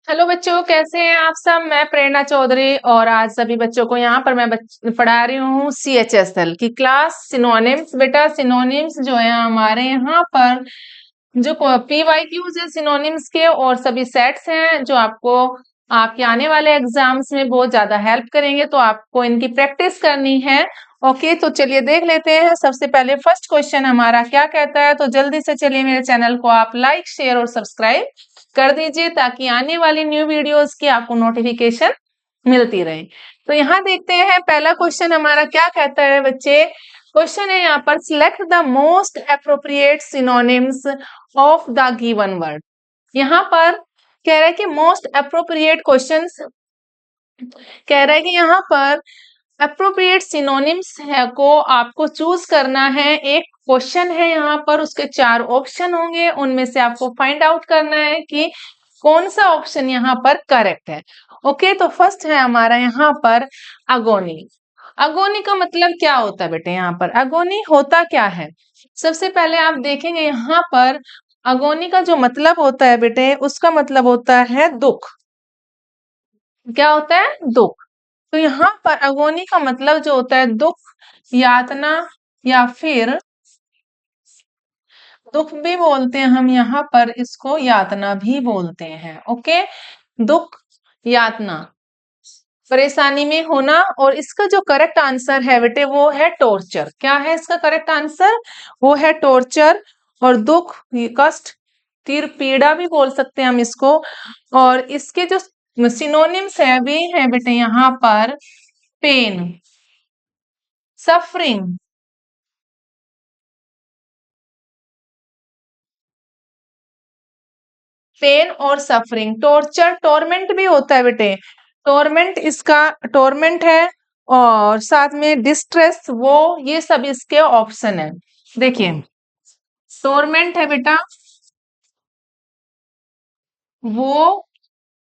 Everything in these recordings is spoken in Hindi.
हेलो बच्चों, कैसे हैं आप सब। मैं प्रेरणा चौधरी और आज सभी बच्चों को यहाँ पर मैं पढ़ा रही हूँ CHSL की क्लास सिनोनिम्स। बेटा सिनोनिम्स जो है हमारे यहाँ पर जो PYQs है सिनोनिम्स के और सभी सेट्स हैं जो आपको आपके आने वाले एग्जाम्स में बहुत ज्यादा हेल्प करेंगे, तो आपको इनकी प्रैक्टिस करनी है। ओके, तो चलिए देख लेते हैं। सबसे पहले फर्स्ट क्वेश्चन हमारा क्या कहता है, तो जल्दी से चलिए मेरे चैनल को आप लाइक शेयर और सब्सक्राइब कर दीजिए ताकि आने वाली न्यू वीडियोस की आपको नोटिफिकेशन मिलती रहे। तो यहाँ देखते हैं पहला क्वेश्चन हमारा क्या कहता है बच्चे। क्वेश्चन है यहाँ पर, select the most appropriate synonyms of the given word. यहाँ पर कह रहा है कि मोस्ट अप्रोप्रिएट क्वेश्चंस, कह रहा है कि यहाँ पर अप्रोप्रिएट सिनोनिम्स है को आपको चूज करना है। एक क्वेश्चन है यहाँ पर, उसके 4 ऑप्शन होंगे, उनमें से आपको फाइंड आउट करना है कि कौन सा ऑप्शन यहाँ पर करेक्ट है। ओके, तो फर्स्ट है हमारा यहाँ पर अगोनी। अगोनी का मतलब क्या होता है बेटे, यहाँ पर अगोनी होता क्या है। सबसे पहले आप देखेंगे यहाँ पर अगोनी का जो मतलब होता है बेटे, उसका मतलब होता है दुख। क्या होता है? दुख। तो यहाँ पर अगोनी का मतलब जो होता है दुख, यातना, या फिर दुख भी बोलते हैं हम, यहाँ पर इसको यातना भी बोलते हैं। ओके, दुख, यातना, परेशानी में होना। और इसका जो करेक्ट आंसर है बेटे वो है टॉर्चर। क्या है इसका करेक्ट आंसर? वो है टॉर्चर। और दुख, ये कष्ट, तीर, पीड़ा भी बोल सकते हैं हम इसको। और इसके जो सिनोनिम्स है वे हैं बेटे यहाँ पर पेन, सफरिंग, पेन और सफरिंग। टॉर्चर, टॉर्मेंट भी होता है बेटे, टॉर्मेंट इसका टॉर्मेंट है। और साथ में डिस्ट्रेस, वो ये सब इसके ऑप्शन है। देखिए टॉर्मेंट है बेटा, वो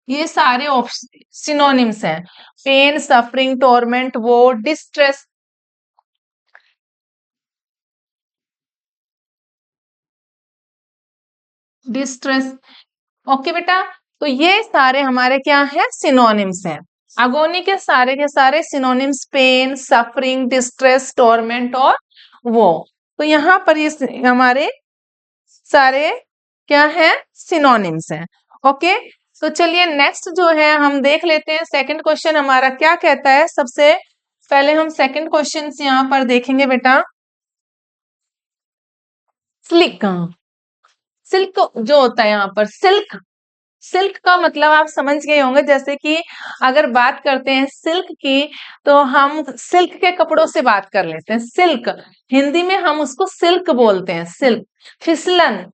ये सारे ऑप्शन सिनोनिम्स हैं। पेन, सफरिंग, टॉर्मेंट, वो, डिस्ट्रेस, डिस्ट्रेस। ओके बेटा, तो ये सारे हमारे क्या है? सिनोनिम्स हैं। अगोनी के सारे synonyms pain, suffering, distress, torment और वो। तो यहाँ पर ये हमारे सारे क्या है? सिनोनिम्स हैं। ओके, तो चलिए नेक्स्ट जो है हम देख लेते हैं। सेकंड क्वेश्चन हमारा क्या कहता है। सबसे पहले हम सेकंड क्वेश्चन यहाँ पर देखेंगे बेटा। सिल्क, सिल्क जो होता है यहाँ पर, सिल्क, सिल्क का मतलब आप समझ गए होंगे। जैसे कि अगर बात करते हैं सिल्क की, तो हम सिल्क के कपड़ों से बात कर लेते हैं। सिल्क हिंदी में हम उसको सिल्क बोलते हैं। सिल्क, फिसलन,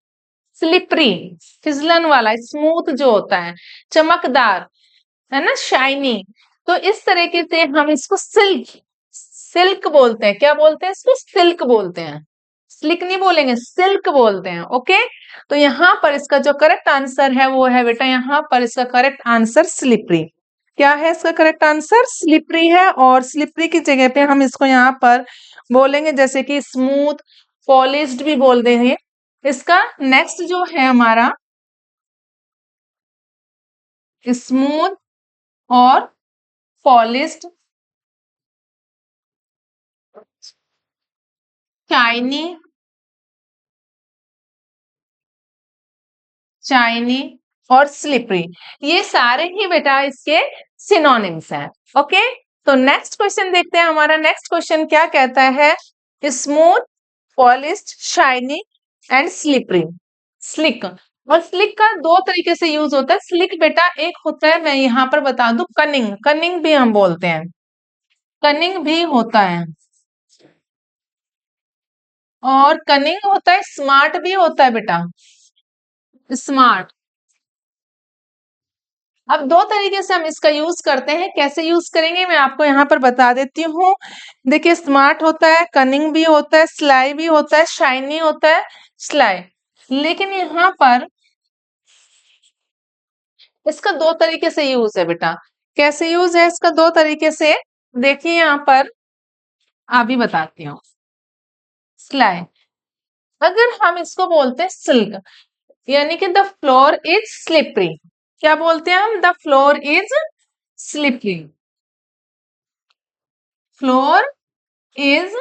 स्लिपरी, फिसलन वाला, स्मूथ जो होता है, चमकदार, है ना, शाइनी। तो इस तरीके से हम इसको सिल्क, सिल्क बोलते हैं। क्या बोलते हैं इसको? सिल्क बोलते हैं। स्लिक नहीं बोलेंगे, सिल्क बोलते हैं। ओके, तो यहाँ पर इसका जो करेक्ट आंसर है वो है बेटा, यहाँ पर इसका करेक्ट आंसर स्लिपरी। क्या है इसका करेक्ट आंसर? स्लिपरी है। और स्लिपरी की जगह पे हम इसको यहाँ पर बोलेंगे जैसे कि स्मूथ, पॉलिश्ड भी बोल देंगे। इसका नेक्स्ट जो है हमारा स्मूथ और पॉलिश्ड, शाइनी, शाइनी और स्लिपरी, ये सारे ही बेटा इसके सिनोनिम्स हैं। ओके, तो नेक्स्ट क्वेश्चन देखते हैं। हमारा नेक्स्ट क्वेश्चन क्या कहता है? Smooth, polished, shiny and slippery. Slick, और स्लिक का 2 तरीके से यूज होता है। स्लिक बेटा एक होता है, मैं यहाँ पर बता दूं, कनिंग, कनिंग भी हम बोलते हैं, कनिंग भी होता है। और कनिंग होता है, स्मार्ट भी होता है बेटा, स्मार्ट। अब 2 तरीके से हम इसका यूज करते हैं। कैसे यूज करेंगे मैं आपको यहाँ पर बता देती हूँ। देखिए स्मार्ट होता है, कनिंग भी होता है, स्लाई भी होता है, शाइनी होता है, स्लाई। लेकिन यहाँ पर इसका 2 तरीके से यूज है बेटा। कैसे यूज है इसका? 2 तरीके से। देखिए यहाँ पर अभी बताती हूँ। स्लाई, अगर हम इसको बोलते हैं सिल्क, यानी कि द फ्लोर इज स्लिपरी, क्या बोलते हैं हम? The floor is slippery. Floor is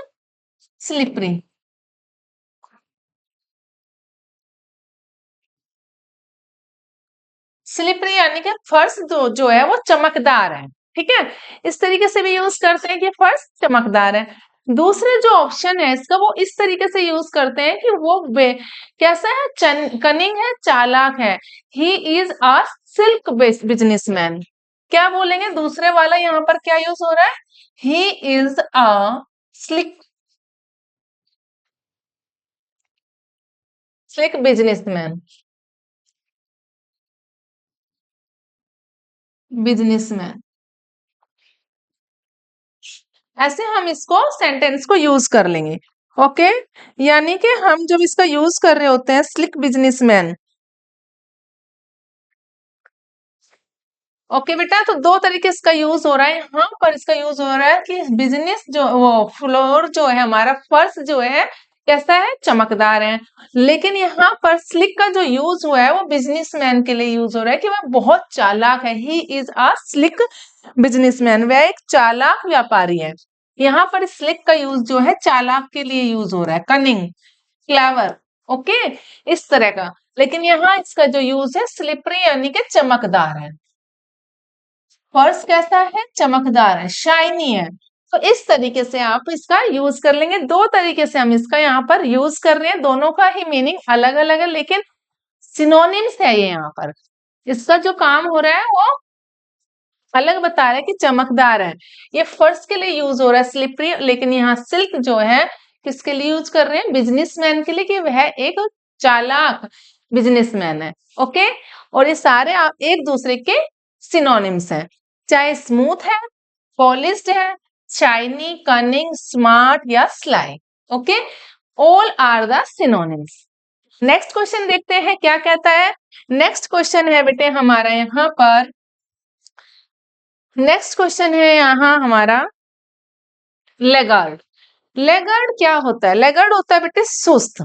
slippery. Slippery यानी कि फर्श जो है वो चमकदार है। ठीक है, इस तरीके से भी यूज करते हैं कि फर्श चमकदार है। दूसरे जो ऑप्शन है इसका वो इस तरीके से यूज करते हैं कि वो कैसा है? कनिंग है, चालाक है। He is a silk businessman. क्या बोलेंगे? दूसरे वाला यहाँ पर क्या यूज हो रहा है? He is a slick slick businessman. Businessman, ऐसे हम इसको सेंटेंस को यूज कर लेंगे। ओके, यानी कि हम जब इसका यूज कर रहे होते हैं स्लिक बिजनेसमैन। ओके बेटा, तो दो तरीके इसका यूज हो रहा है। यहाँ पर इसका यूज हो रहा है कि बिजनेस जो वो फ्लोर जो है हमारा फर्श जो है कैसा है? चमकदार है। लेकिन यहाँ पर स्लिक का जो यूज हुआ है वो बिजनेसमैन के लिए यूज हो रहा है कि वह बहुत चालाक है। He is a slick businessman, वह एक चालाक व्यापारी है। यहाँ पर स्लिक का यूज जो है चालाक के लिए यूज हो रहा है, कनिंग, क्लेवर। ओके, इस तरह का। लेकिन यहाँ इसका जो यूज है स्लिपरी यानी कि चमकदार है। फर्श कैसा है? चमकदार है, शाइनी है। तो इस तरीके से आप इसका यूज कर लेंगे। दो तरीके से हम इसका यहाँ पर यूज कर रहे हैं, दोनों का ही मीनिंग अलग अलग है लेकिन सिनोनिम्स है ये। यहाँ पर इसका जो काम हो रहा है वो अलग बता रहा है कि चमकदार है। ये फर्श के लिए यूज हो रहा है स्लिपरी, लेकिन यहाँ सिल्क जो है किसके लिए यूज कर रहे हैं? बिजनेसमैन के लिए, कि वह एक चालाक बिजनेसमैन है। ओके, और ये सारे आप एक दूसरे के सिनोनिम्स हैं। चाहे स्मूथ है, पॉलिश्ड है, शाइनी, कनिंग, स्मार्ट या sly. Okay, all are the synonyms. Next question देखते हैं क्या कहता है। नेक्स्ट क्वेश्चन है बेटे हमारा यहाँ पर, नेक्स्ट क्वेश्चन है यहाँ हमारा लेगार्ड। लेगार्ड क्या होता है? लेगार्ड होता है बेटे सुस्त।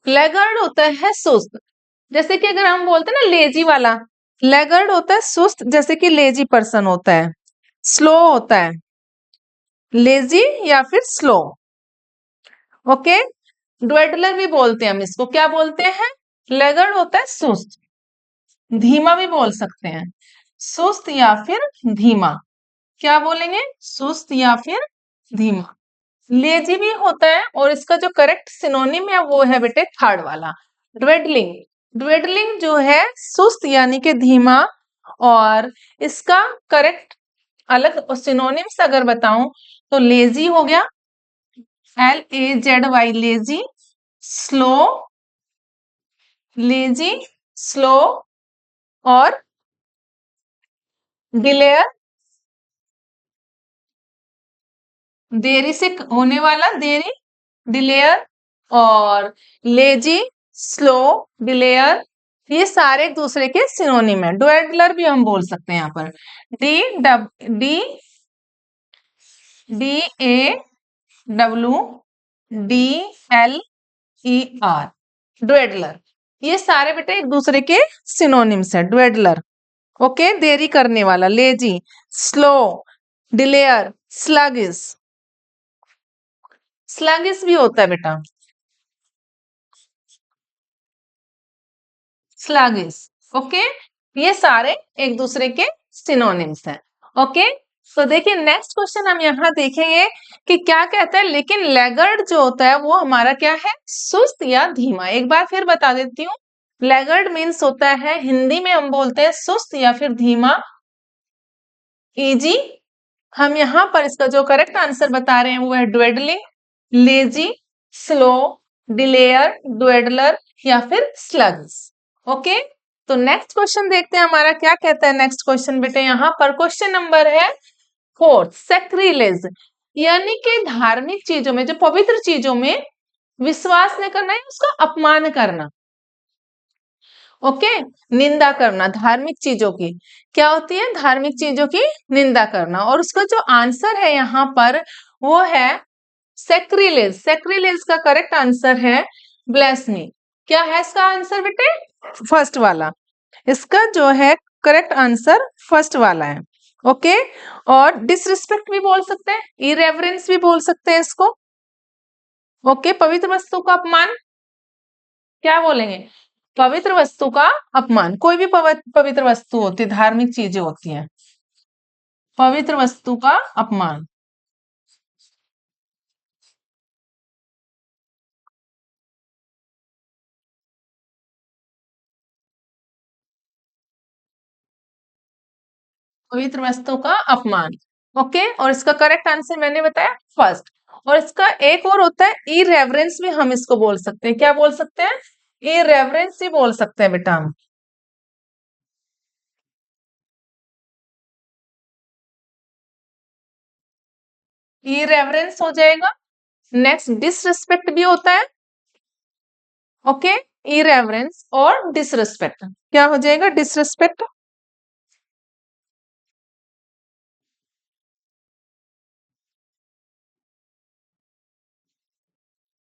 लेगार्ड होता है सुस्त, जैसे कि अगर हम बोलते हैं ना लेजी वाला, लेगार्ड होता है सुस्त, जैसे कि लेजी पर्सन होता है, स्लो होता है, लेजी या फिर स्लो। ओके, ड्वेडलर भी बोलते हैं हम इसको, क्या बोलते हैं? लेगार्ड होता है सुस्त, धीमा भी बोल सकते हैं, सुस्त या फिर धीमा। क्या बोलेंगे? सुस्त या फिर धीमा। लेजी भी होता है, और इसका जो करेक्ट सिनोनिम है वो है बेटे थर्ड वाला, ड्वेडलिंग। ड्वेडलिंग जो है सुस्त यानी कि धीमा, और इसका करेक्ट अलग सिनोनिम्स अगर बताऊं तो लेजी हो गया, LAZY, lazy, slow, lazy, slow, और डिलेयर, देरी से होने वाला, देरी, डिलेयर, और लेजी, स्लो, डिलेयर, ये सारे एक दूसरे के सिनोनिम है। ड्वेडलर भी हम बोल सकते हैं यहाँ पर, DWDLER, ड्वेडलर। ये सारे बेटे एक दूसरे के सिनोनिम्स है। ड्वेडलर ओके, देरी करने वाला, लेजी, स्लो, डिलेयर, स्लगिस। स्लगिस भी होता है बेटा, स्लगिस। ओके, ये सारे एक दूसरे के सिनोनिम्स हैं। ओके, तो देखिए नेक्स्ट क्वेश्चन हम यहाँ देखेंगे कि क्या कहता है। लेकिन लेगर्ड जो होता है वो हमारा क्या है? सुस्त या धीमा। एक बार फिर बता देती हूँ, लेगर्ड मीन्स होता है, हिंदी में हम बोलते हैं सुस्त या फिर धीमा, इजी। हम यहाँ पर इसका जो करेक्ट आंसर बता रहे हैं वो है ड्वेडलिंग, लेजी, स्लो, डिलेयर, ड्वेडलर या फिर स्लग्स। ओके, तो नेक्स्ट क्वेश्चन देखते हैं हमारा क्या कहता है। नेक्स्ट क्वेश्चन बेटे यहाँ पर क्वेश्चन नंबर है 4, सैक्रिलेज, यानी कि धार्मिक चीजों में, जो पवित्र चीजों में विश्वास न करना है, उसका अपमान करना। ओके, निंदा करना धार्मिक चीजों की। क्या होती है? धार्मिक चीजों की निंदा करना। और उसका जो आंसर है यहाँ पर वो है सैक्रिलेज। सैक्रिलेज का करेक्ट आंसर है ब्लेस्मी। क्या है इसका आंसर बेटे? फर्स्ट वाला। इसका जो है करेक्ट आंसर फर्स्ट वाला है। ओके, और डिसरिस्पेक्ट भी बोल सकते हैं, इरेवरेंस भी बोल सकते हैं इसको। ओके, पवित्र वस्तु का अपमान क्या बोलेंगे? पवित्र वस्तु का अपमान। कोई भी पवित्र वस्तु होती है, धार्मिक चीजें होती हैं, पवित्र वस्तु का अपमान। पवित्र वस्तु का अपमान। ओके, और इसका करेक्ट आंसर मैंने बताया फर्स्ट। और इसका एक और होता है इरेवरेंस भी, हम इसको बोल सकते हैं। क्या बोल सकते हैं? इरेवरेंस ही बोल सकते हैं बेटा हम। इरेवरेंस हो जाएगा। नेक्स्ट डिसरिस्पेक्ट भी होता है। ओके, इरेवरेंस और डिसरिस्पेक्ट क्या हो जाएगा? डिसरिस्पेक्ट।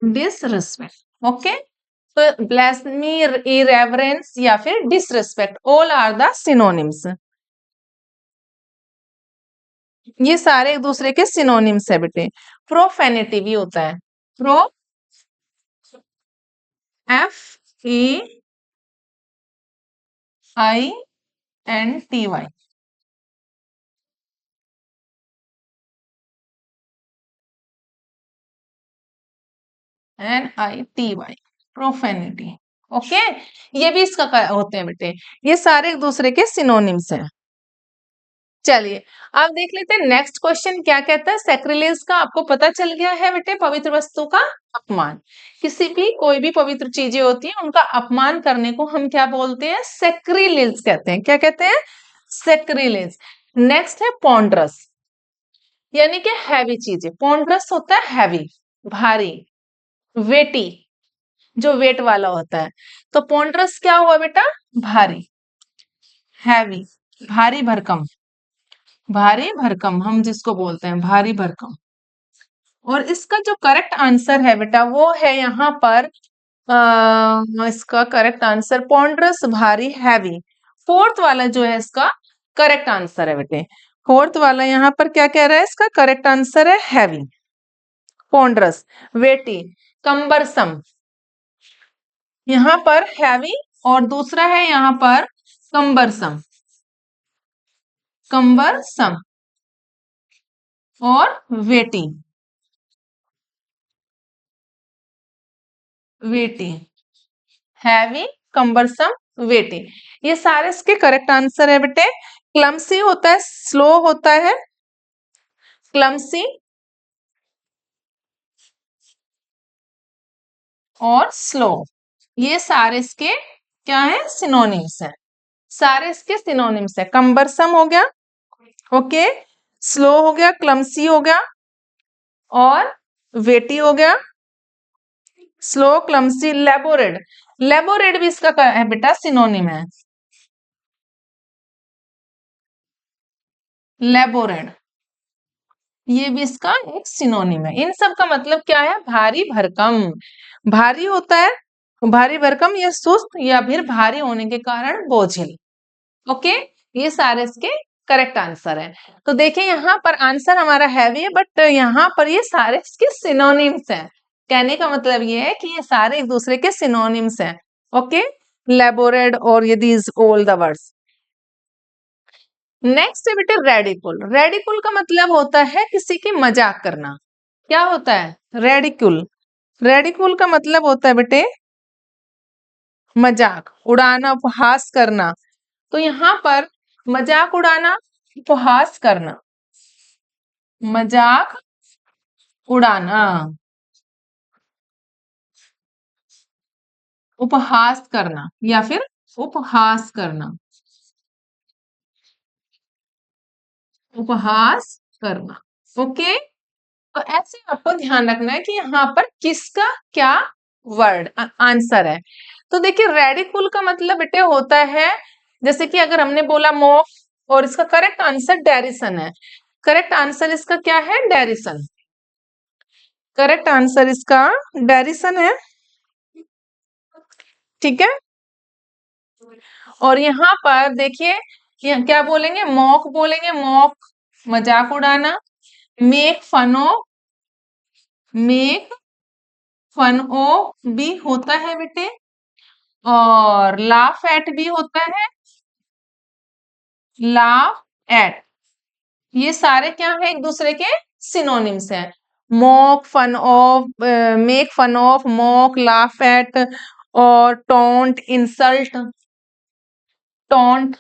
डिसरिस्पेक्ट। ओके, तो ब्लास्फेमी, इरेवरेंस या फिर disrespect, all are the synonyms. ये सारे एक दूसरे के सिनोनिम्स है बेटे। प्रोफेनिटी भी होता है। Pro F E I N T Y. NITY, profanity. Okay, ये भी इसका होते हैं बेटे। ये सारे एक दूसरे के सिनोनिम्स हैं। चलिए, अब देख लेते हैं नेक्स्ट क्वेश्चन क्या कहता है। सैक्रिलेज का आपको पता चल गया है बेटे, पवित्र वस्तु का अपमान। किसी भी कोई भी पवित्र चीजें होती हैं, उनका अपमान करने को हम क्या बोलते हैं? सैक्रिलेज कहते हैं। क्या कहते हैं? सैक्रिलेज। नेक्स्ट है पॉन्ड्रस, यानी कि हैवी चीजें। पॉन्ड्रस होता है हैवी, भारी, वेटी, जो वेट वाला होता है। तो पॉन्ड्रस क्या हुआ बेटा? भारी, हैवी, भारी भरकम। भारी भरकम हम जिसको बोलते हैं, भारी भरकम। और इसका जो करेक्ट आंसर है बेटा, वो है यहाँ पर इसका करेक्ट आंसर पॉन्ड्रस, भारी, हैवी। फोर्थ वाला जो है इसका करेक्ट आंसर है बेटे। फोर्थ वाला यहाँ पर क्या कह रहा है? इसका करेक्ट आंसर है हैवी, पॉन्ड्रस, वेटी, कंबरसम। यहाँ पर हैवी और दूसरा है यहाँ पर कंबरसम। कंबरसम और वेटी। वेटी, हैवी, कंबरसम, वेटी, ये सारे इसके करेक्ट आंसर है बेटे। क्लमसी होता है, स्लो होता है, क्लमसी और स्लो, ये सारे इसके क्या है? सिनोनिम्स है। सारे इसके सिनोनिम्स है। कंबरसम हो गया, ओके, स्लो हो गया, क्लमसी हो गया और वेटी हो गया। Slow, clumsy, लेबोरेड। लेबोरेड भी इसका है बेटा, सिनोनिम है। लेबोरेड, ये भी इसका एक सिनोनिम है। इन सब का मतलब क्या है? भारी भरकम। भारी होता है, भारी भरकम, या सुस्त, या फिर भारी होने के कारण बोझिल। ओके, ये सारे इसके करेक्ट आंसर है। तो देखिए यहाँ पर आंसर हमारा हैवी है, बट यहाँ पर ये सारे इसके सिनोनिम्स हैं। कहने का मतलब ये है कि ये सारे एक दूसरे के सिनोनिम्स हैं। ओके, लेबोरेड और ये these all the words. Next है बेटे रेडिकुल। रेडिकुल का मतलब होता है किसी की मजाक करना। क्या होता है? रेडिकुल। रेडिकुल का मतलब होता है बेटे मजाक उड़ाना, उपहास करना। तो यहाँ पर मजाक उड़ाना, उपहास करना, मजाक उड़ाना, उपहास करना या फिर उपहास करना, उपहास करना। ओके, तो ऐसे आपको ध्यान रखना है कि यहाँ पर किसका क्या वर्ड आंसर है। तो देखिए रेडिकुल का मतलब बेटे होता है, जैसे कि अगर हमने बोला मॉफ, और इसका करेक्ट आंसर डेरिसन है। करेक्ट आंसर इसका क्या है? डेरिसन। करेक्ट आंसर इसका डेरिसन है। ठीक है, और यहाँ पर देखिए क्या बोलेंगे, मॉक बोलेंगे, मॉक मजाक उड़ाना, make fun of, make fun of भी होता है बेटे, और लाफ एट भी होता है, लाफ एट। ये सारे क्या है, एक दूसरे के सिनोनिम्स हैं। Mock fun of, make fun of, mock, laugh at, और टोंट, इंसल्ट, टोंट,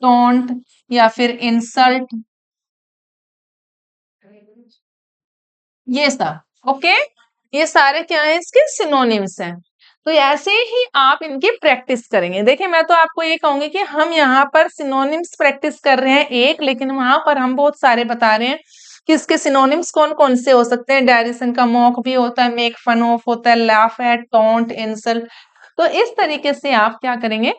टोंट या फिर इंसल्ट, ये सब ओके। ये सारे क्या है, इसके सिनोनिम्स हैं। तो ऐसे ही आप इनकी प्रैक्टिस करेंगे। देखिए मैं तो आपको ये कहूंगी कि हम यहाँ पर सिनोनिम्स प्रैक्टिस कर रहे हैं एक, लेकिन वहां पर हम बहुत सारे बता रहे हैं कि इसके सिनोनिम्स कौन कौन से हो सकते हैं। डेरिसन का मॉक भी होता है, मेक फन ऑफ होता है, लाफ एट, टोंट, इंसल्ट। तो इस तरीके से आप क्या करेंगे,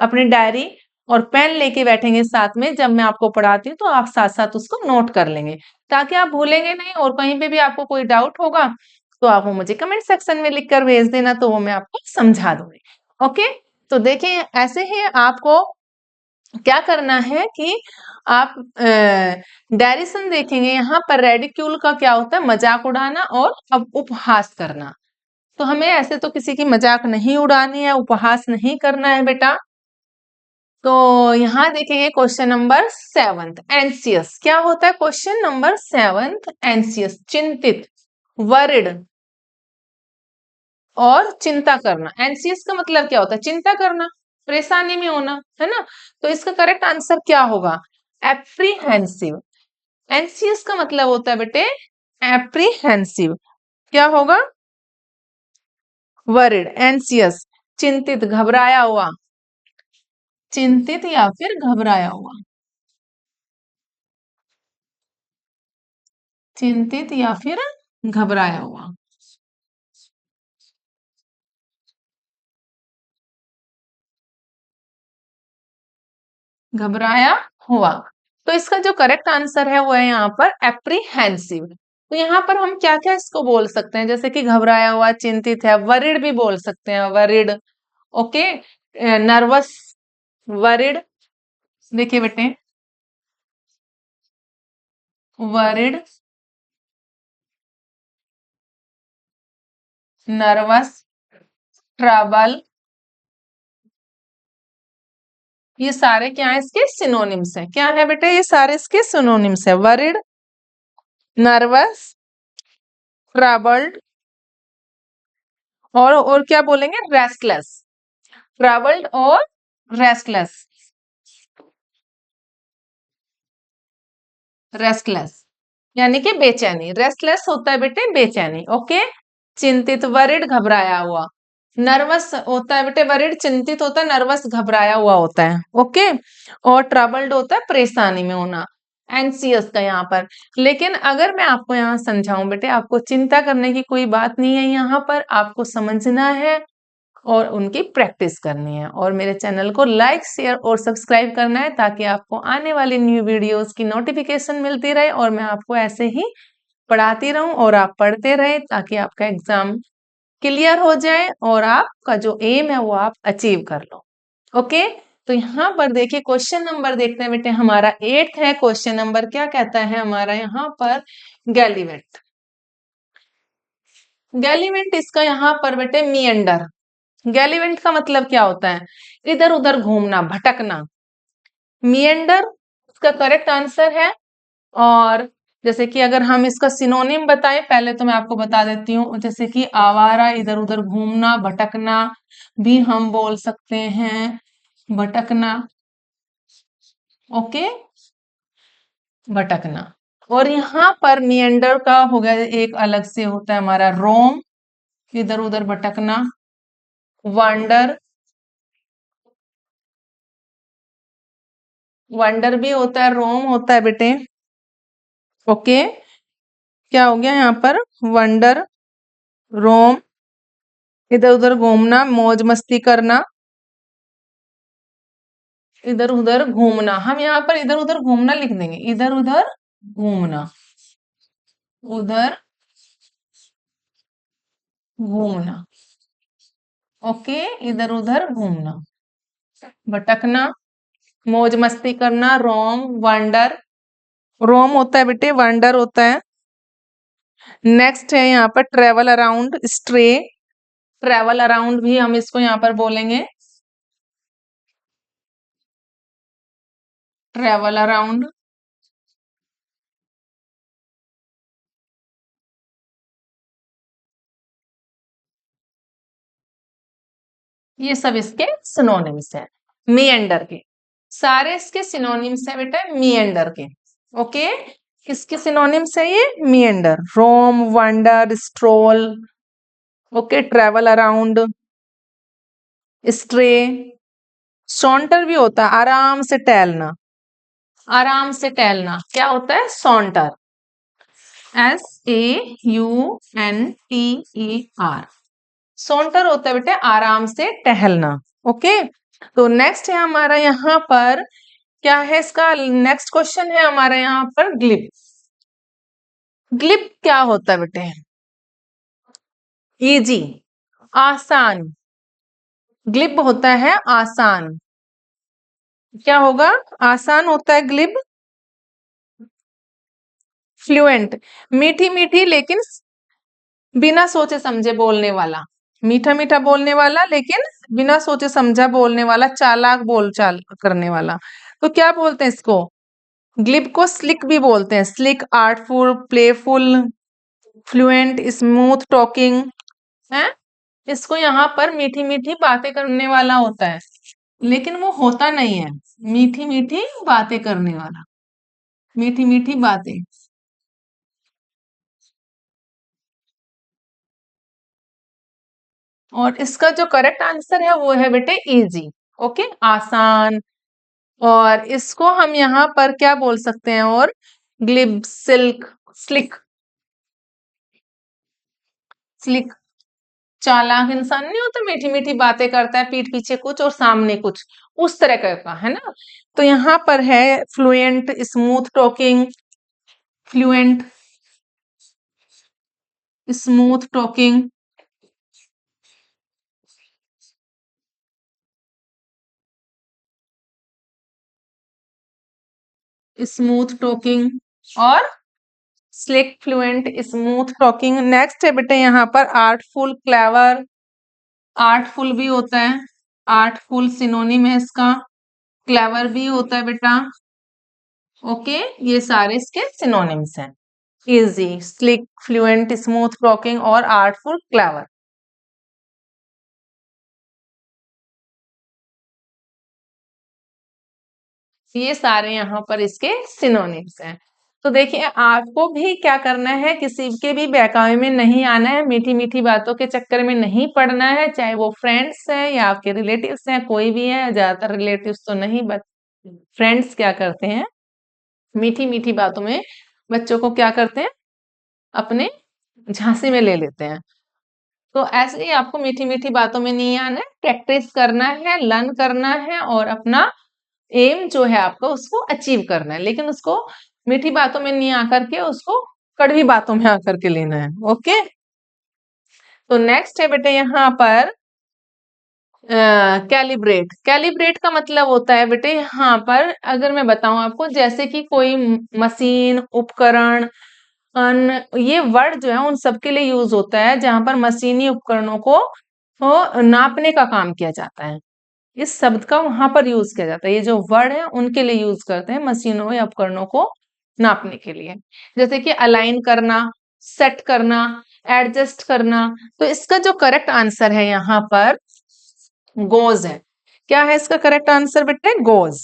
अपनी डायरी और पेन लेके बैठेंगे साथ में, जब मैं आपको पढ़ाती हूँ तो आप साथ साथ उसको नोट कर लेंगे, ताकि आप भूलेंगे नहीं। और कहीं पे भी आपको कोई डाउट होगा तो आप वो मुझे कमेंट सेक्शन में लिख कर भेज देना, तो वो मैं आपको समझा दूंगी। ओके, तो देखिए ऐसे ही आपको क्या करना है कि आप डायरेक्शन देखेंगे, यहाँ पर रेडिक्यूल का क्या होता है, मजाक उड़ाना और अब उपहास करना। तो हमें ऐसे तो किसी की मजाक नहीं उड़ानी है, उपहास नहीं करना है बेटा। तो यहाँ देखेंगे क्वेश्चन नंबर 7, एंसियस। क्या होता है क्वेश्चन नंबर 7, एंसियस, चिंतित, वरिड और चिंता करना। एंसियस का मतलब क्या होता है, चिंता करना, परेशानी में होना, है ना। तो इसका करेक्ट आंसर क्या होगा, एप्रीहेंसिव। एंसियस का मतलब होता है बेटे एप्रीहेंसिव। क्या होगा, वरिड, एंसियस, चिंतित, घबराया हुआ, चिंतित या फिर घबराया हुआ, चिंतित या फिर घबराया हुआ। घबराया हुआ। तो इसका जो करेक्ट आंसर है वो है यहाँ पर एप्रीहेंसिव। तो यहाँ पर हम क्या क्या इसको बोल सकते हैं, जैसे कि घबराया हुआ, चिंतित है, वरिड भी बोल सकते हैं, वरिड। Okay, nervous, worried. देखिए बेटे, वरिड, नर्वस, ट्रबल, ये सारे क्या है, इसके सिनोनिम्स है। क्या है बेटे, ये सारे इसके सिनोनिम्स है, वरिड, नर्वस, ट्रबल्ड, और क्या बोलेंगे, रेस्टलेस। ट्रबल्ड और रेस्टलेस, रेस्टलेस यानी कि बेचैनी। रेस्टलेस होता है बेटे बेचैनी। ओके, चिंतित, वरिड, घबराया हुआ। नर्वस होता है बेटे, वरिड चिंतित होता है, नर्वस घबराया हुआ होता है। ओके, और ट्रबल्ड होता है परेशानी में होना, एंसियस का यहाँ पर। लेकिन अगर मैं आपको यहाँ समझाऊं बेटे, आपको चिंता करने की कोई बात नहीं है, यहाँ पर आपको समझना है और उनकी प्रैक्टिस करनी है। और मेरे चैनल को लाइक, शेयर और सब्सक्राइब करना है, ताकि आपको आने वाली न्यू वीडियोस की नोटिफिकेशन मिलती रहे और मैं आपको ऐसे ही पढ़ाती रहूं और आप पढ़ते रहे, ताकि आपका एग्जाम क्लियर हो जाए और आपका जो एम है वो आप अचीव कर लो। ओके, तो यहाँ पर देखिए क्वेश्चन नंबर देखते हैं बेटे, हमारा 8 है क्वेश्चन नंबर। क्या कहता है हमारा यहाँ पर, गैलीवेंट। गैलीवेंट इसका यहाँ पर बेटे मिएंडर। गैलीवेंट का मतलब क्या होता है, इधर उधर घूमना, भटकना। मिएंडर इसका करेक्ट आंसर है। और जैसे कि अगर हम इसका सिनोनिम बताएं, पहले तो मैं आपको बता देती हूँ, जैसे कि आवारा, इधर उधर घूमना, भटकना भी हम बोल सकते हैं, भटकना। ओके, भटकना। और यहाँ पर मिएंडर का हो गया एक अलग से होता है हमारा रोम, इधर उधर भटकना, वंडर, वंडर भी होता है, रोम होता है बेटे। ओके, क्या हो गया यहाँ पर, वंडर, रोम, इधर उधर घूमना, मौज मस्ती करना, इधर उधर घूमना। हम यहाँ पर इधर उधर घूमना लिख देंगे, इधर उधर घूमना, उधर घूमना। ओके, इधर उधर घूमना। भटकना, मौज मस्ती करना, रोम, वंडर। रोम होता है बेटे, वंडर होता है। नेक्स्ट है यहाँ पर travel around, stray. Travel around भी हम इसको यहाँ पर बोलेंगे, ट्रेवल अराउंड। ये सब इसके सिनोनिम्स है मिएंडर के। सारे इसके सिनोनिम्स है बेटा मिएंडर के। ओके, किसके सिनोनिम्स है ये? Meander, roam, wander, stroll. Okay, travel around, stray. Saunter भी होता है, आराम से टहलना। आराम से टहलना क्या होता है? सॉन्टर। SAUNTER। सॉन्टर होता है बेटे आराम से टहलना। ओके, तो नेक्स्ट है हमारा यहाँ पर क्या है? इसका नेक्स्ट क्वेश्चन है हमारा यहाँ पर ग्लिप। ग्लिप क्या होता है बेटे? इजी, आसान। ग्लिब होता है आसान। क्या होगा? आसान होता है ग्लिब। फ्लुएंट, मीठी मीठी लेकिन बिना सोचे समझे बोलने वाला। मीठा मीठा बोलने वाला लेकिन बिना सोचे समझा बोलने वाला, चालाक बोलचाल करने वाला। तो क्या बोलते हैं इसको? ग्लिब को स्लिक भी बोलते हैं। Slick, artful, playful, fluent, smooth talking है। इसको यहाँ पर मीठी मीठी बातें करने वाला होता है, लेकिन वो होता नहीं है। मीठी मीठी बातें करने वाला, मीठी मीठी बातें। और इसका जो करेक्ट आंसर है वो है बेटे इजी। ओके, आसान। और इसको हम यहाँ पर क्या बोल सकते हैं? और ग्लिब, सिल्क, स्लिक। स्लिक चालाक इंसान नहीं होता, मीठी मीठी बातें करता है, पीठ पीछे कुछ और सामने कुछ, उस तरह का है ना। तो यहाँ पर है fluent, smooth talking, fluent, smooth talking, smooth talking और slick, fluent, smooth talking. Next है बेटे यहाँ पर आर्टफुल, क्लेवर। आर्टफुल भी होता है, आर्टफुल सिनोनिम है इसका। क्लेवर भी होता है बेटा। ओके, ये सारे इसके सिनोनिम्स हैं। Easy, slick, fluent, smooth talking और आर्टफुल, क्लेवर। ये सारे यहाँ पर इसके सिनोनिम्स हैं। तो देखिए, आपको भी क्या करना है, किसी के भी बहकावे में नहीं आना है, मीठी मीठी बातों के चक्कर में नहीं पड़ना है, चाहे वो फ्रेंड्स हैं या आपके रिलेटिव्स हैं, कोई भी है। ज्यादातर रिलेटिव्स तो नहीं, बट फ्रेंड्स क्या करते हैं, मीठी मीठी बातों में बच्चों को क्या करते हैं, अपने झांसे में ले लेते हैं। तो ऐसे ही आपको मीठी मीठी बातों में नहीं आना है, प्रैक्टिस करना है, लर्न करना है और अपना एम जो है आपको उसको अचीव करना है, लेकिन उसको मीठी बातों में नहीं आकर के उसको कड़वी बातों में आकर के लेना है। ओके, तो नेक्स्ट है बेटे यहाँ पर कैलिब्रेट। कैलिब्रेट का मतलब होता है बेटे यहाँ पर, अगर मैं बताऊं आपको, जैसे कि कोई मशीन, उपकरण, ये वर्ड जो है उन सबके लिए यूज होता है जहां पर मशीनी उपकरणों को नापने का काम किया जाता है। इस शब्द का वहां पर यूज किया जाता है। ये जो वर्ड है उनके लिए यूज करते हैं, मशीनों या उपकरणों को नापने के लिए। जैसे कि अलाइन करना, सेट करना, एडजस्ट करना। तो इसका जो करेक्ट आंसर है यहाँ पर गोज है। क्या है इसका करेक्ट आंसर बेटे? गोज,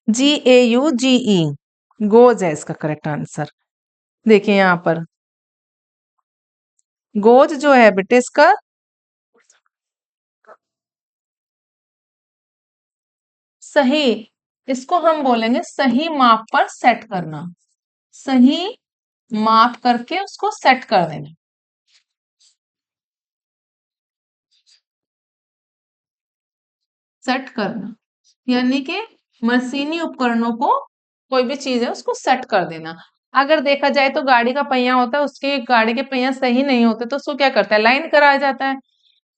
GAUGE, गोज है इसका करेक्ट आंसर। देखिए यहाँ पर गोज जो है बेटे इसका सही, इसको हम बोलेंगे सही माप पर सेट करना। सही माप करके उसको सेट कर देना। सेट करना यानी कि मशीनी उपकरणों को, कोई भी चीज है उसको सेट कर देना। अगर देखा जाए तो गाड़ी का पहिया होता है, उसके गाड़ी के पहिया सही नहीं होते तो उसको क्या करता है, लाइन कराया जाता है।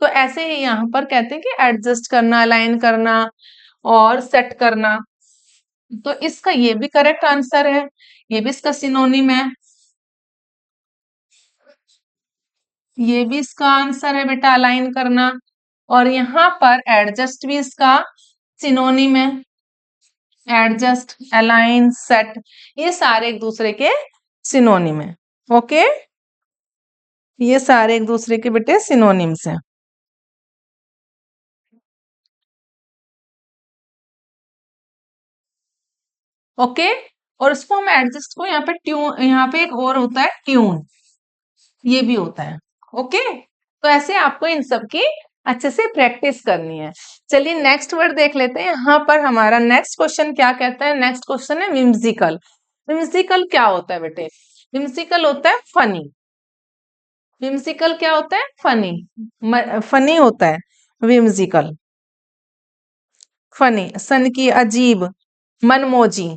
तो ऐसे ही यहाँ पर कहते हैं कि एडजस्ट करना, अलाइन करना और सेट करना। तो इसका ये भी करेक्ट आंसर है, ये भी इसका सिनोनिम है, ये भी इसका आंसर है बेटा, अलाइन करना। और यहाँ पर एडजस्ट भी इसका सिनोनिम है, एडजस्ट, अलाइन, सेट, ये सारे एक दूसरे के सिनोनिम है। ओके, ये सारे एक दूसरे के बेटे सिनोनिम्स हैं। ओके, और उसको हम एडजस्ट को यहाँ पे ट्यून, यहाँ पे एक और होता है ट्यून, ये भी होता है। ओके, तो ऐसे आपको इन सब की अच्छे से प्रैक्टिस करनी है। चलिए नेक्स्ट वर्ड देख लेते हैं। यहाँ पर हमारा नेक्स्ट क्वेश्चन क्या कहता है? नेक्स्ट क्वेश्चन है विम्सिकल। विम्सिकल क्या होता है बेटे? विम्सिकल होता है फनी। विम्सिकल क्या होता है? फनी, फनी होता है विम्सिकल। फनी, सन की, अजीब, मनमोजी।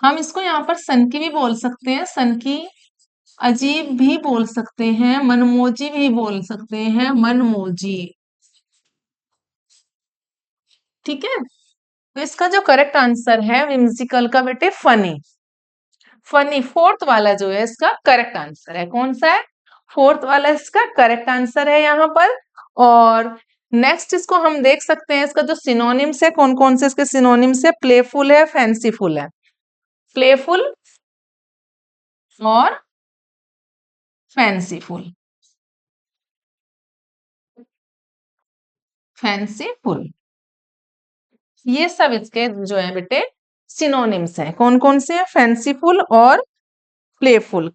हम इसको यहाँ पर सन की भी बोल सकते हैं, सन की, अजीब भी बोल सकते हैं, मनमोजी भी बोल सकते हैं, मनमोजी। ठीक है, तो इसका जो करेक्ट आंसर है विम्सिकल का बेटे फनी। फनी फोर्थ वाला जो है इसका करेक्ट आंसर है। कौन सा है? फोर्थ वाला इसका करेक्ट आंसर है यहाँ पर। और नेक्स्ट इसको हम देख सकते हैं, इसका जो सिनोनिम्स है, कौन कौन से इसके सिनोनिम्स है? प्लेफुल है, फैंसीफुल है। प्लेफुल और फैंसीफुल, फैंसीफुल, ये सब इसके जो है बेटे सिनोनिम्स हैं। कौन कौन से हैं? फैंसीफुल और प्लेफुल।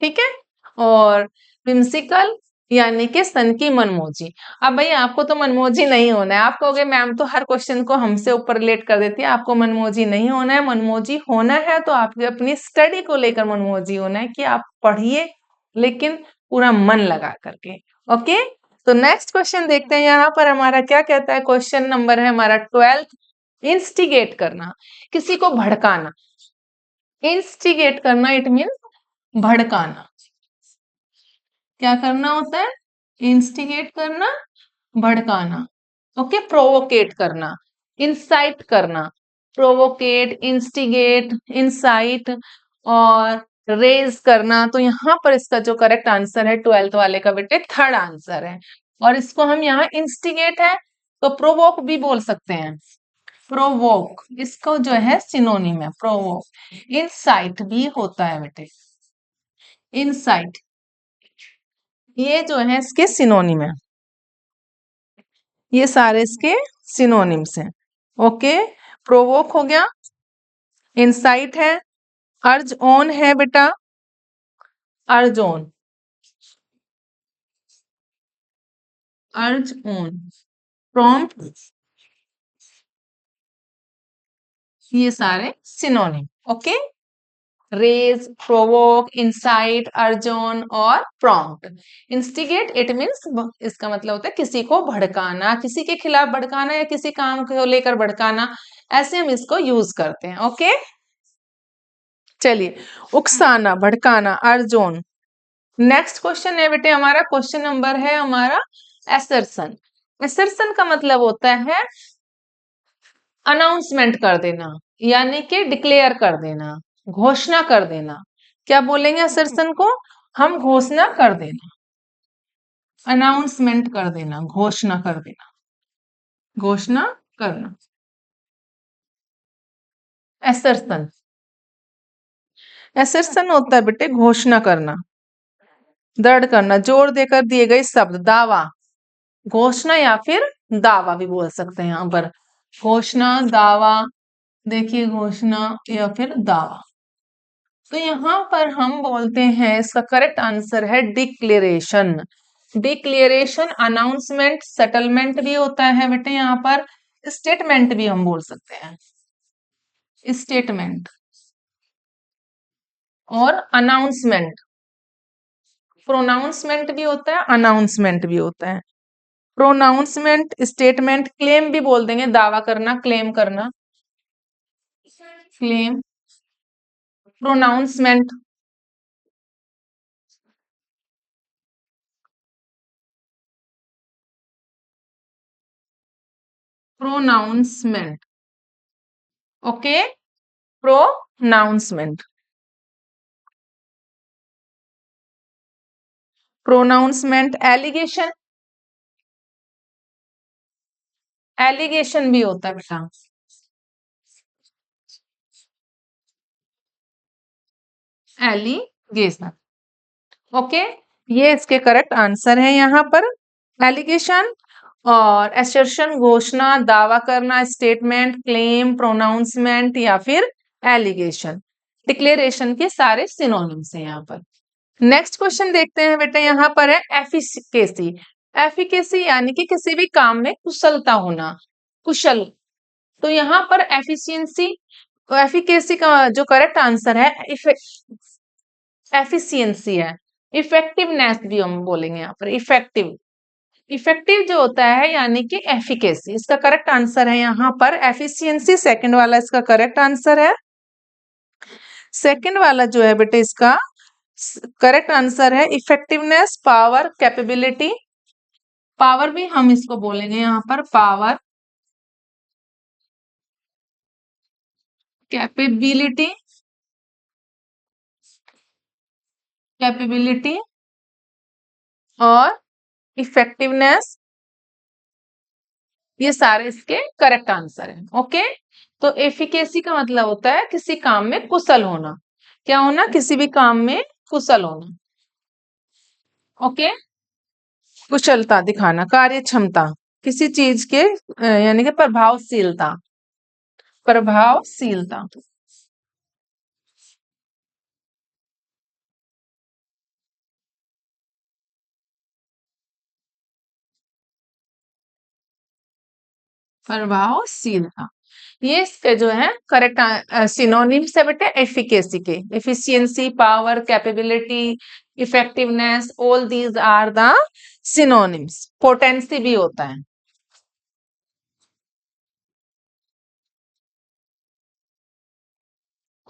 ठीक है, और whimsical यानी कि सन की मनमोजी। अब भाई आपको तो मनमोजी नहीं होना है, आप कहोगे मैम तो हर क्वेश्चन को हमसे ऊपर रिलेट कर देती है, आपको मनमोजी नहीं होना है। मनमोजी होना है तो आपके अपनी स्टडी को लेकर मनमोजी होना है, कि आप पढ़िए लेकिन पूरा मन लगा करके। ओके, तो नेक्स्ट क्वेश्चन देखते हैं। यहाँ पर हमारा क्या कहता है? क्वेश्चन नंबर है हमारा 12th। इंस्टिगेट करना, किसी को भड़काना। इंस्टिगेट करना इट मीन्स भड़काना। क्या करना होता है? इंस्टिगेट करना, भड़काना। ओके, प्रोवोकेट करना, इंसाइट करना। प्रोवोकेट, इंस्टिगेट, इंसाइट और रेज करना। तो यहाँ पर इसका जो करेक्ट आंसर है 12th वाले का बेटे थर्ड आंसर है। और इसको हम यहाँ इंस्टिगेट है तो प्रोवोक भी बोल सकते हैं। प्रोवोक इसको जो है सिनोनिम है, प्रोवोक। इंसाइट भी होता है बेटे, इंसाइट, ये जो है इसके सिनोनिम है। ये सारे इसके सिनोनिम्स हैं। ओके, प्रोवोक हो गया, इंसाइट है, अर्ज ऑन है बेटा, अर्ज ऑन, अर्ज ऑन, प्रॉम्प्ट, ये सारे synonym. Okay, raise, provoke, incite, urge on और प्रॉम्प्ट। इंस्टिगेट इट मीन्स, इसका मतलब होता है किसी को भड़काना, किसी के खिलाफ भड़काना या किसी काम को लेकर भड़काना, ऐसे हम इसको यूज करते हैं। ओके, चलिए, उकसाना, भड़काना, अर्जोन। नेक्स्ट क्वेश्चन है बेटे हमारा, क्वेश्चन नंबर है हमारा एसर्सन। एसर्सन का मतलब होता है अनाउंसमेंट कर देना, यानी कि डिक्लेयर कर देना, घोषणा कर देना। क्या बोलेंगे असर्सन को? हम घोषणा कर देना, अनाउंसमेंट कर देना, घोषणा कर देना, घोषणा करना। एसर्सन, एसर्सन होता है बेटे घोषणा करना, दृढ़ करना, जोर देकर दिए गए शब्द, दावा। घोषणा या फिर दावा भी बोल सकते हैं यहाँ पर। घोषणा, दावा, देखिए घोषणा या फिर दावा। तो यहाँ पर हम बोलते हैं, इसका करेक्ट आंसर है डिक्लेरेशन। डिक्लेरेशन, अनाउंसमेंट, सेटलमेंट भी होता है बेटे यहाँ पर, स्टेटमेंट भी हम बोल सकते हैं, स्टेटमेंट और अनाउंसमेंट। प्रोनाउंसमेंट भी होता है, अनाउंसमेंट भी होता है। प्रोनाउंसमेंट, स्टेटमेंट, क्लेम भी बोल देंगे, दावा करना, क्लेम करना, claim, pronouncement, pronouncement. Okay, pronouncement. Pronouncement, allegation, allegation भी होता है बेटा। एलिगेशन। ओके, ये इसके करेक्ट आंसर है यहाँ पर। एलिगेशन और एसर्शन, घोषणा, दावा करना, स्टेटमेंट, क्लेम, प्रोनाउंसमेंट या फिर एलिगेशन, डिक्लेरेशन के सारे सिनोनिम्स हैं यहाँ पर। नेक्स्ट क्वेश्चन देखते हैं बेटा, यहाँ पर है एफिकेसी। एफिकेसी यानी कि किसी भी काम में कुशलता होना, कुशल। तो यहाँ पर एफिशिएंसी, एफिकेसी का जो करेक्ट आंसर है एफिशिएंसी है। इफेक्टिवनेस भी हम बोलेंगे यहाँ पर, इफेक्टिव। इफेक्टिव जो होता है यानी कि एफिकेसी, इसका करेक्ट आंसर है यहाँ पर एफिशिएंसी। सेकंड वाला इसका करेक्ट आंसर है। सेकंड वाला जो है बेटे इसका करेक्ट आंसर है इफेक्टिवनेस, पावर, कैपेबिलिटी। पावर भी हम इसको बोलेंगे यहाँ पर, पावर, कैपेबिलिटी, कैपेबिलिटी और इफेक्टिवनेस, ये सारे इसके करेक्ट आंसर हैं। ओके, तो एफिकेसी का मतलब होता है किसी काम में कुशल होना। क्या होना? किसी भी काम में कुशल होना। ओके, कुशलता दिखाना, कार्य क्षमता, किसी चीज के यानी कि प्रभावशीलता, प्रभावशीलता। प्रभावशीलता, ये इसके जो है करेक्ट सिनोनिम्स है बेटे एफिकेसी के। Efficiency, power, capability, effectiveness, all these are the synonyms. Potency भी होता है,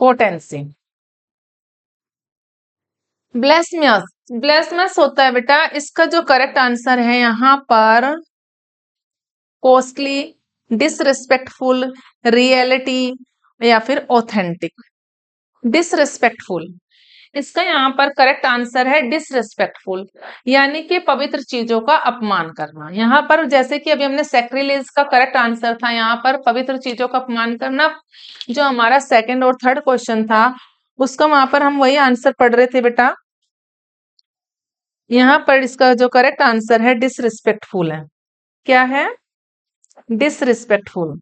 पोटेंसी। ब्लेसमियस, ब्लेसमस होता है बेटा, इसका जो करेक्ट आंसर है यहाँ पर कॉस्टली, डिसरिस्पेक्टफुल, रियलिटी या फिर ऑथेंटिक। डिसरिस्पेक्टफुल, इसका यहाँ पर करेक्ट आंसर है डिसरिस्पेक्टफुल, यानी कि पवित्र चीजों का अपमान करना। यहाँ पर जैसे कि अभी हमने सैक्रिलेज का करेक्ट आंसर था, यहाँ पर पवित्र चीजों का अपमान करना। जो हमारा सेकंड और थर्ड क्वेश्चन था उसका वहां पर हम वही आंसर पढ़ रहे थे बेटा। यहाँ पर इसका जो करेक्ट आंसर है डिसरिस्पेक्टफुल है। क्या है? डिसरिस्पेक्टफुल।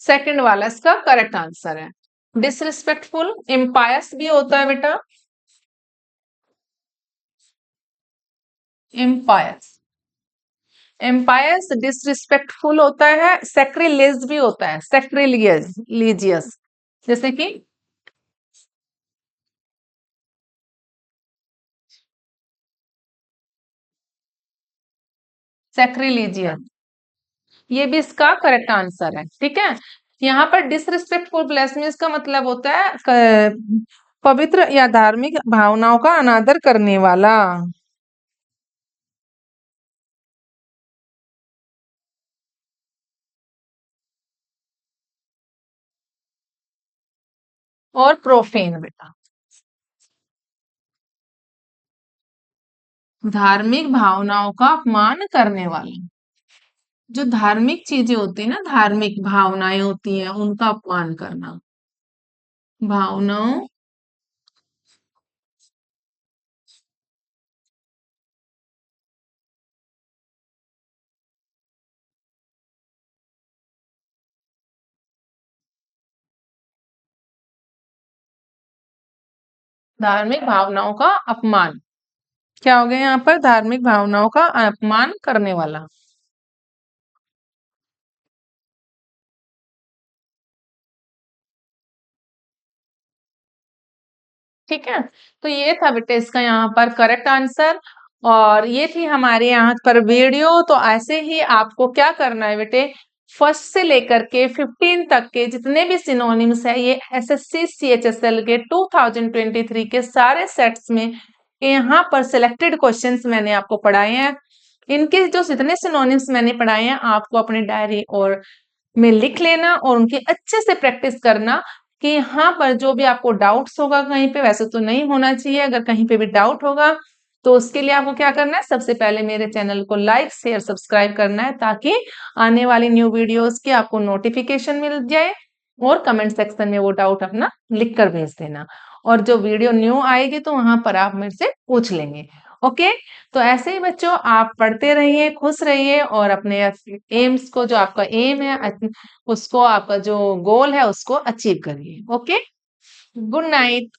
सेकंड वाला इसका करेक्ट आंसर है डिसरिस्पेक्टफुल। इम्पायस भी होता है बेटा, इम्पायस, एम्पायर्स डिसरिस्पेक्टफुल होता है। सैक्रिलेज भी होता है, सैक्रिलियस, लीजियस, जैसे कि सैक्रिलीजियस, ये भी इसका करेक्ट आंसर है। ठीक है, यहाँ पर डिसरिस्पेक्टफुल ब्लेसमियस का मतलब होता है पवित्र या धार्मिक भावनाओं का अनादर करने वाला। और प्रोफेन बेटा, धार्मिक भावनाओं का अपमान करने वाला। जो धार्मिक चीजें होती है ना, धार्मिक भावनाएं होती हैं, उनका अपमान करना, भावनाओं, धार्मिक भावनाओं का अपमान। क्या हो गया यहाँ पर? धार्मिक भावनाओं का अपमान करने वाला। ठीक है, तो ये था बेटे इसका यहाँ पर करेक्ट आंसर। और ये थी हमारे यहाँ पर वीडियो। तो ऐसे ही आपको क्या करना है बेटे, फर्स्ट से लेकर के 15 तक के जितने भी सिनोनिम्स है, ये एसएससी सीएचएसएल के 2023 के सारे सेट्स में कि यहाँ पर सिलेक्टेड क्वेश्चंस मैंने आपको पढ़ाए हैं। इनके जो जितने सिनोनिम्स मैंने पढ़ाए हैं आपको अपनी डायरी और में लिख लेना और उनकी अच्छे से प्रैक्टिस करना कि यहाँ पर जो भी आपको डाउट्स होगा कहीं पे, वैसे तो नहीं होना चाहिए, अगर कहीं पे भी डाउट होगा तो उसके लिए आपको क्या करना है, सबसे पहले मेरे चैनल को लाइक शेयर सब्सक्राइब करना है ताकि आने वाली न्यू वीडियोस की आपको नोटिफिकेशन मिल जाए और कमेंट सेक्शन में वो डाउट अपना लिख कर भेज देना और जो वीडियो न्यू आएगी तो वहां पर आप मेरे से पूछ लेंगे। ओके, तो ऐसे ही बच्चों आप पढ़ते रहिए, खुश रहिए और अपने एम्स को, जो आपका एम है उसको, आपका जो गोल है उसको अचीव करिए। Okay, good night.